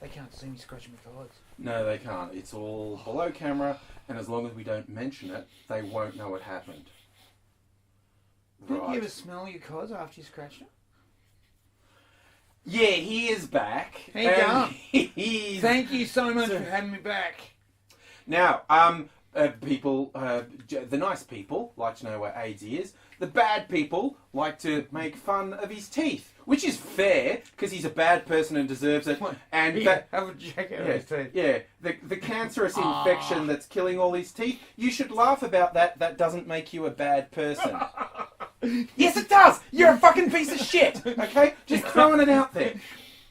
They can't see me scratching my thighs. No, they can't. It's all below camera, and as long as we don't mention it, they won't know it happened. Did you ever smell your cos after you scratched it? Yeah, he is back. He's Thank you so much for having me back. Now, people, the nice people like to know where AIDzee is. The bad people like to make fun of his teeth, which is fair because he's a bad person and deserves it. And have a check out his teeth. Yeah, the cancerous infection that's killing all his teeth. You should laugh about that. That doesn't make you a bad person. Yes, it does. You're a fucking piece of shit. Okay, just throwing it out there.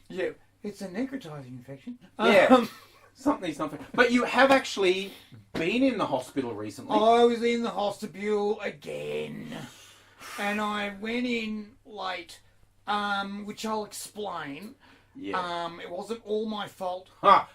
Yeah, it's a necrotizing infection. Yeah. Something's not fair. But you have actually been in the hospital recently. I was in the hospital again. And I went in late, which I'll explain. Yeah. It wasn't all my fault. Ha!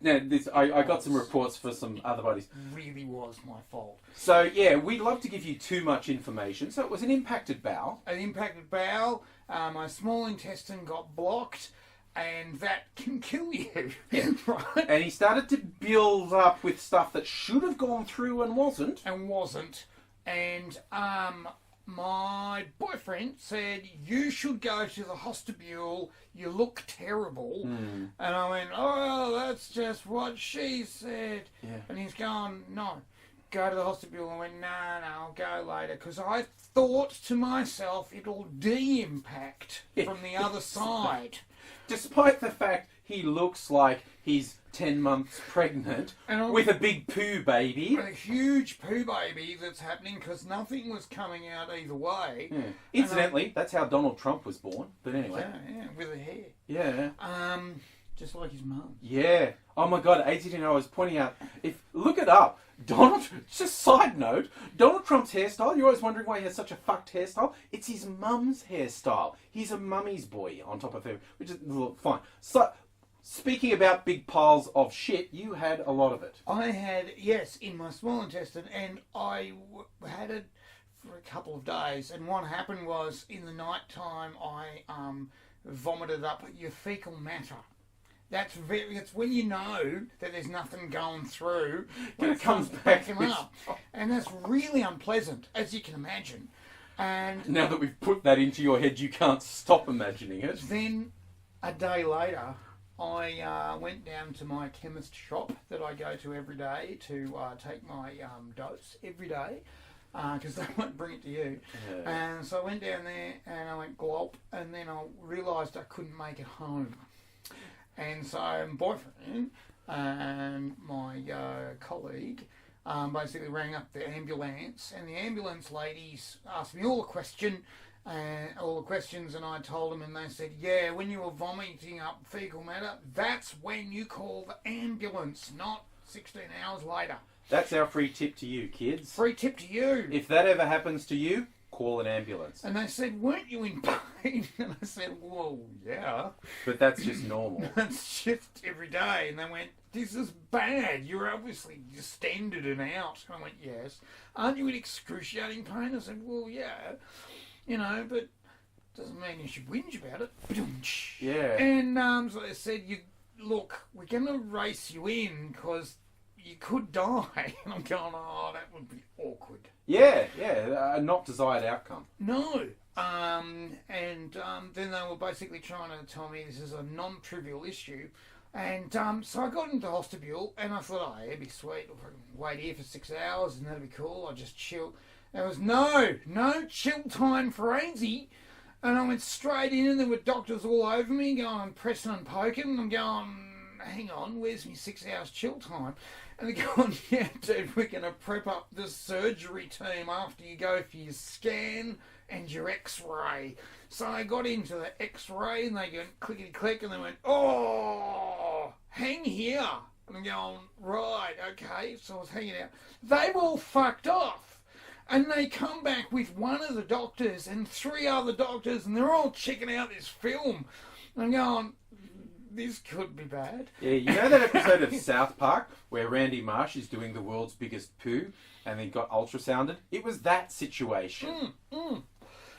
Now, I got some reports for some other bodies. It really was my fault. So, yeah, we'd love to give you too much information. So it was an impacted bowel. An impacted bowel. My small intestine got blocked. And that can kill you. Yeah. Right? And he started to build up with stuff that should have gone through and wasn't. And my boyfriend said, you should go to the hospital. You look terrible. Mm. And I went, oh, that's just what she said. Yeah. And he's going, no, go to the hospital. I went, no, I'll go later. Because I thought to myself, it'll de-impact from the other side. Despite the fact he looks like he's 10 months pregnant with a big poo baby. A huge poo baby that's happening because nothing was coming out either way. Yeah. Incidentally, that's how Donald Trump was born. But anyway. Yeah, with a hair. Yeah. Just like his mum. Yeah. Oh my God, AIDzee, I was pointing out, look it up. Just side note, Donald Trump's hairstyle, you're always wondering why he has such a fucked hairstyle. It's his mum's hairstyle. He's a mummy's boy on top of him, which is fine. So, speaking about big piles of shit, you had a lot of it. I had, yes, in my small intestine, and I had it for a couple of days. And what happened was, in the night time, I vomited up your fecal matter. That's when you know that there's nothing going through when it comes back up. And that's really unpleasant, as you can imagine. And now that we've put that into your head, you can't stop imagining it. Then, a day later, I went down to my chemist shop that I go to every day to take my dose every day. Because they won't bring it to you. Yeah. And so I went down there and I went glop, and then I realised I couldn't make it home. And so my boyfriend and my colleague basically rang up the ambulance, and the ambulance ladies asked me all the questions, and I told them, and they said, yeah, when you were vomiting up fecal matter, that's when you call the ambulance, not 16 hours later. That's our free tip to you, kids. Free tip to you. If that ever happens to you, call an ambulance. And they said, weren't you in pain? And I said, well, yeah. But that's just normal. That's just every day. And they went, this is bad. You're obviously distended and out. And I went, yes. Aren't you in excruciating pain? I said, well, yeah. You know, but doesn't mean you should whinge about it. Yeah. And so they said, look, we're going to race you in because you could die. And I'm going, oh, that would be awkward. Yeah, a not desired outcome. No. And then they were basically trying to tell me this is a non-trivial issue. And so I got into the hospital, and I thought, oh, it'd be sweet. If I can wait here for 6 hours, and that'd be cool. I'll just chill. There was no chill time for AIDzee. And I went straight in, and there were doctors all over me going, pressing and poking. And I'm going, hang on, where's my 6 hours chill time? And they're going, yeah, dude, we're going to prep up the surgery team after you go for your scan and your x-ray. So I got into the x-ray, and they went clickety-click, and they went, oh, hang here. And I'm going, right, okay. So I was hanging out. They were all fucked off. And they come back with one of the doctors and 3 other doctors, and they're all checking out this film. And I'm going, this could be bad. Yeah, you know that episode of South Park where Randy Marsh is doing the world's biggest poo and he got ultrasounded? It was that situation.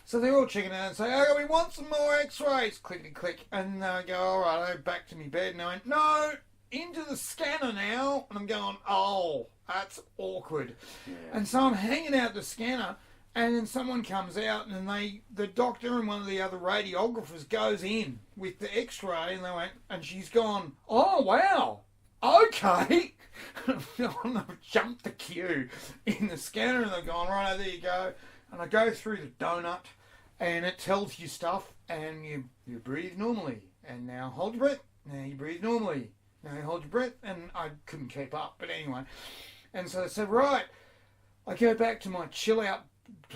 So they're all checking out and say, oh, we want some more x-rays. Clickety click. And I go, all right, I back to my bed. And I went, no, into the scanner now. And I'm going, oh, that's awkward. Yeah. And so I'm hanging out the scanner. And then someone comes out and the doctor and one of the other radiographers goes in with the x-ray. And they went, and she's gone, oh, wow. Okay. I've jumped the queue in the scanner and they're going, right, there you go. And I go through the donut and it tells you stuff and you breathe normally. And now hold your breath. Now you breathe normally. Now you hold your breath. And I couldn't keep up. But anyway. And so they said, right, I go back to my chill out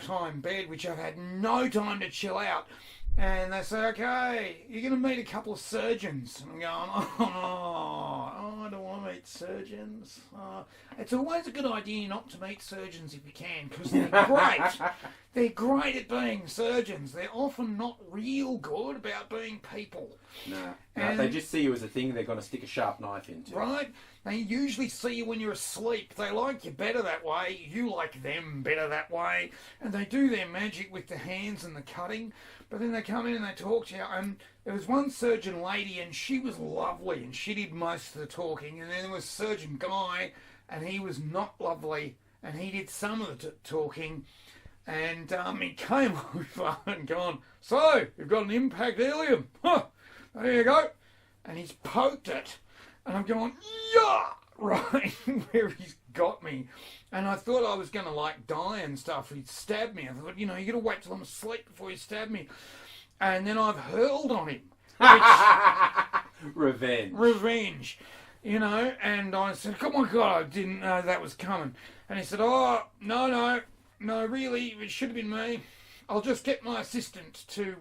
time bed, which I've had no time to chill out. And they say, okay, you're going to meet a couple of surgeons. And I'm going, I don't want to meet surgeons. It's always a good idea not to meet surgeons if you can, because they're great. They're great at being surgeons. They're often not real good about being people. No, if they just see you as a thing they're going to stick a sharp knife into. Right? They usually see you when you're asleep. They like you better that way. You like them better that way. And they do their magic with the hands and the cutting. But then they come in and they talk to you. And there was one surgeon lady and she was lovely and she did most of the talking. And then there was Surgeon Guy and he was not lovely and he did some of the talking. And he came over and gone, so, you've got an impact helium. Huh, there you go. And he's poked it. And I'm going, yeah, right, where he's got me. And I thought I was going to, like, die and stuff. He'd stab me. I thought, you got to wait till I'm asleep before you stab me. And then I've hurled on him. Revenge. And I said, oh, my God, I didn't know that was coming. And he said, oh, no, really, it should have been me. I'll just get my assistant to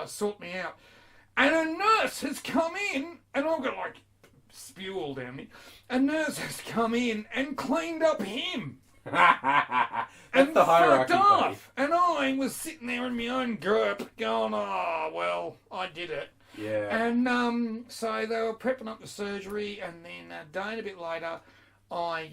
sort me out. And a nurse has come in, and I've got, like, spew all down me. A nurse has come in and cleaned up him. That's the hierarchy, buddy. And I was sitting there in my own GURP going, oh, well, I did it. Yeah. And so they were prepping up the surgery, and then a day and a bit later, I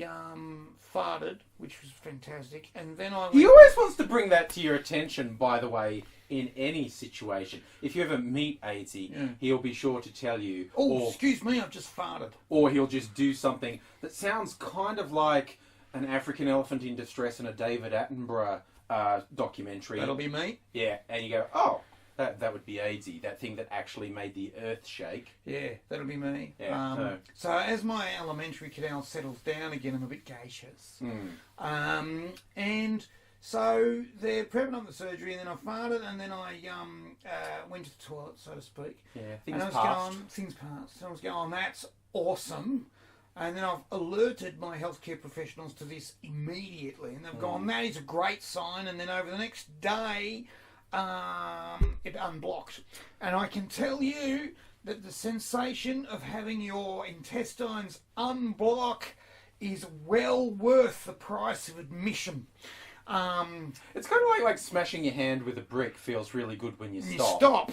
farted, which was fantastic. And then I went... He always wants to bring that to your attention, by the way, in any situation. If you ever meet AIDzee, he'll be sure to tell you. Oh, excuse me, I've just farted. Or he'll just do something that sounds kind of like an African elephant in distress in a David Attenborough documentary. That'll be me. Yeah, and you go, oh, that would be AIDzee, that thing that actually made the earth shake. Yeah, that'll be me. Yeah, so as my alimentary canal settles down again, I'm a bit gaseous. And so they're prepping up the surgery, and then I farted, and then I went to the toilet, so to speak. Yeah, things passed. And I was going, that's awesome. And then I've alerted my healthcare professionals to this immediately, and they've gone, that is a great sign. And then over the next day, it unblocked. And I can tell you that the sensation of having your intestines unblock is well worth the price of admission. It's kind of like smashing your hand with a brick feels really good when you stop.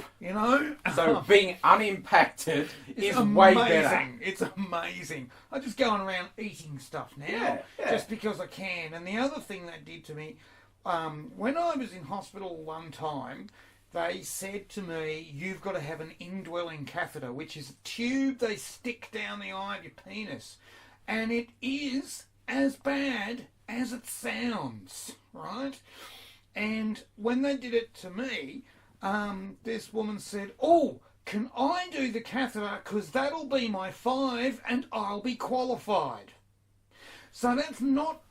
So being unimpacted is way better. It's amazing. I'm just going around eating stuff now, just because I can. And the other thing that did to me, when I was in hospital one time, they said to me, you've got to have an indwelling catheter, which is a tube they stick down the eye of your penis. And it is as bad as it sounds, right? And when they did it to me, this woman said, oh, can I do the catheter? Because that'll be my 5 and I'll be qualified. So that's not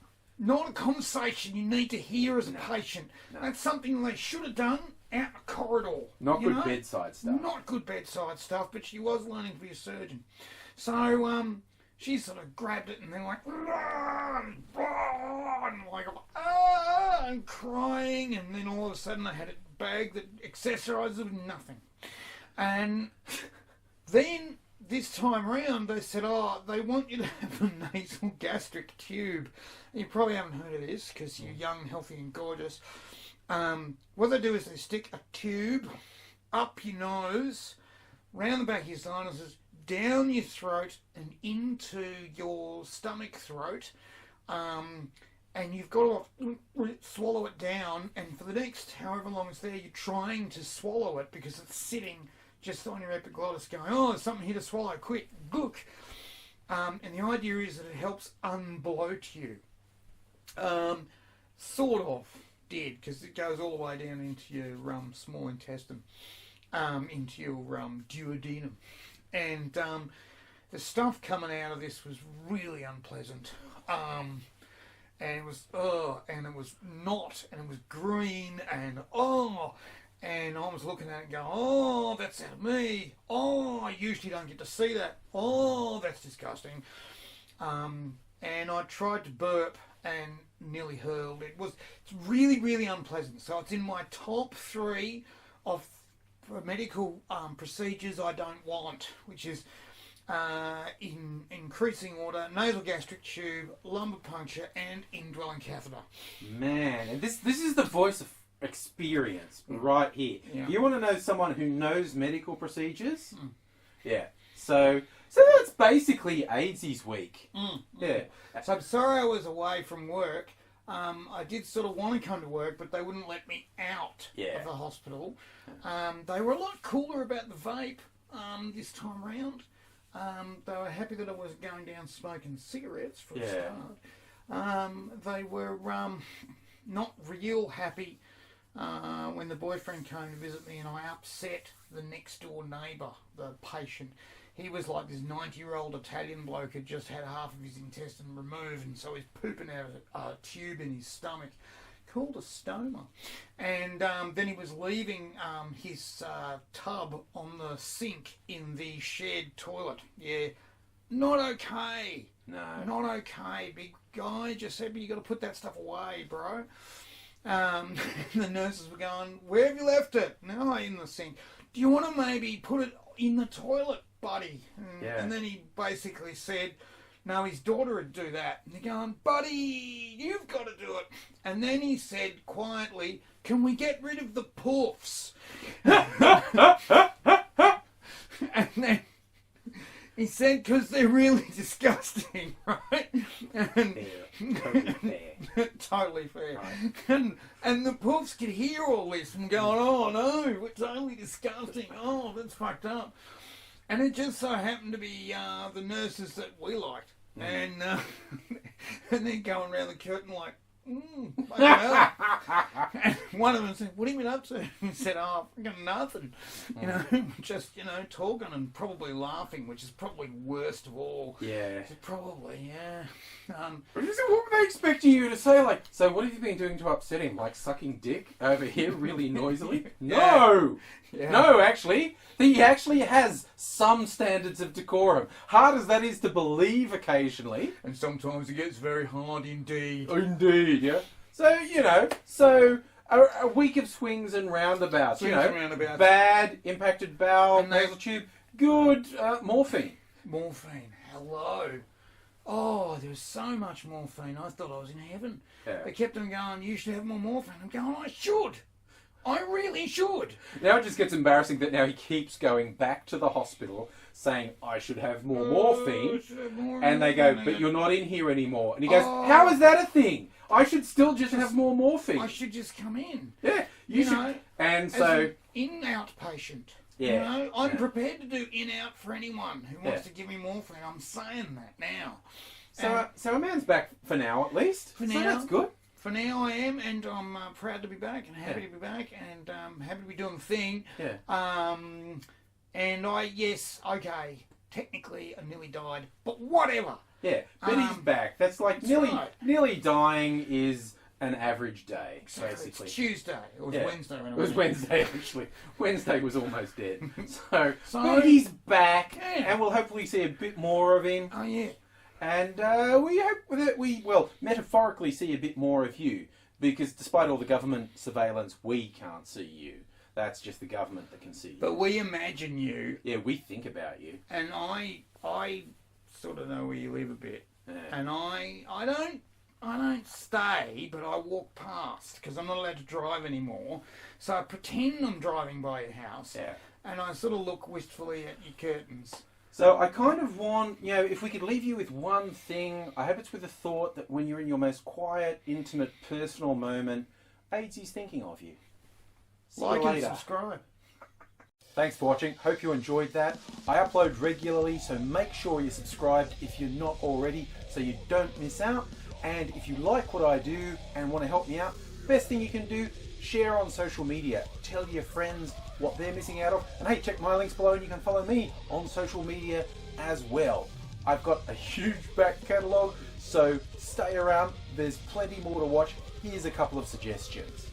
a conversation you need to hear as a patient. No. That's something they should have done out the corridor. Not good bedside stuff. Not good bedside stuff, but she was learning to be a surgeon. So, she sort of grabbed it and then like, and crying, and then all of a sudden I had a bag that accessorised with nothing. And then this time round they said, oh, they want you to have a nasal-gastric tube. You probably haven't heard of this because you're young, healthy and gorgeous. What they do is they stick a tube up your nose, round the back of your sinuses, down your throat and into your stomach throat, and you've got to swallow it down, and for the next however long it's there, you're trying to swallow it because it's sitting just on your epiglottis going, oh, there's something here to swallow, quick, gook. And the idea is that it helps unbloat you. Sort of did, because it goes all the way down into your small intestine, into your duodenum. And the stuff coming out of this was really unpleasant. And it was and it was not, and it was green, and and I was looking at it and going, oh, that's out of me. Oh, I usually don't get to see that. Oh, that's disgusting. And I tried to burp and nearly hurled. It's really, really unpleasant. So it's in my top 3 of medical procedures I don't want, which is in increasing order, nasal-gastric tube, lumbar puncture, and indwelling catheter. Man, and this is the voice of experience right here. Yeah. You want to know someone who knows medical procedures? Yeah. So that's basically AIDzee's week. Yeah. So I'm sorry I was away from work. I did sort of want to come to work, but they wouldn't let me out of the hospital. They were a lot cooler about the vape this time round. They were happy that I wasn't going down smoking cigarettes for a start. They were not real happy when the boyfriend came to visit me and I upset the next door neighbour, the patient. He was like this 90-year-old Italian bloke who just had half of his intestine removed, and so he's pooping out a tube in his stomach called a stoma. And then he was leaving his tub on the sink in the shared toilet. Yeah, not okay. No. Not okay. Big guy just said, you got to put that stuff away, bro. The nurses were going, where have you left it? No, in the sink. Do you want to maybe put it in the toilet, buddy? And then he basically said, no, his daughter would do that. And they're going, buddy, you've got to do it. And then he said quietly, can we get rid of the poofs? And then he said, because they're really disgusting, right? And Totally fair. Totally fair. Right. And the poofs could hear all this and going, oh no, it's only disgusting. Oh, that's fucked up. And it just so happened to be the nurses that we liked. And they're going around the curtain like, fucking hell. And one of them said, what have you been up to? He said, oh, I've got nothing. Just, talking and probably laughing, which is probably worst of all. Yeah. Probably, yeah. What were they expecting you to say? Like, so what have you been doing to upset him? Like sucking dick over here really noisily? No! Yeah. No, actually. He actually has some standards of decorum. Hard as that is to believe occasionally. And sometimes it gets very hard indeed. Indeed, yeah. So, a week of swings and roundabouts. Swings and roundabouts. Bad, impacted bowel, And nasal tube. Good, morphine. Morphine, hello. Oh, there was so much morphine. I thought I was in heaven. Yeah. They kept on going, you should have more morphine. I'm going, I should. I really should. Now it just gets embarrassing that now he keeps going back to the hospital saying, I should have more morphine. And they go, but you're not in here anymore. And he goes, how is that a thing? I should still just have more morphine. I should just come in. Yeah, you should. Know, And so... in-out patient. Yeah. I'm prepared to do in-out for anyone who wants to give me morphine. I'm saying that now. So a man's back for now, at least. For so now. that's good. For now I am, and I'm proud to be back, and happy to be back, and happy to be doing the thing. Yeah. And technically I nearly died, but whatever. Yeah, but he's back. That's like nearly dying is an average day, basically. It's Tuesday. It was Wednesday when It was Wednesday, actually. Wednesday was almost dead. So So he's back, Yeah. and we'll hopefully see a bit more of him. Oh, yeah. And we hope that we, metaphorically see a bit more of you, because despite all the government surveillance, we can't see you. That's just the government that can see you. But we imagine you. Yeah, we think about you. And I sort of know where you live a bit. Yeah. And I don't stay, but I walk past, because I'm not allowed to drive anymore. So I pretend I'm driving by your house. Yeah. And I sort of look wistfully at your curtains. So I kind of want, if we could leave you with one thing, I hope it's with a thought that when you're in your most quiet, intimate, personal moment, AIDzee's thinking of you. See Like you and later. subscribe. Thanks for watching. Hope you enjoyed that. I upload regularly, so make sure you're subscribed if you're not already, so you don't miss out. And if you like what I do and want to help me out, best thing you can do, share on social media. Tell your friends what they're missing out of. And hey, check my links below and you can follow me on social media as well. I've got a huge back catalogue, so stay around. There's plenty more to watch. Here's a couple of suggestions.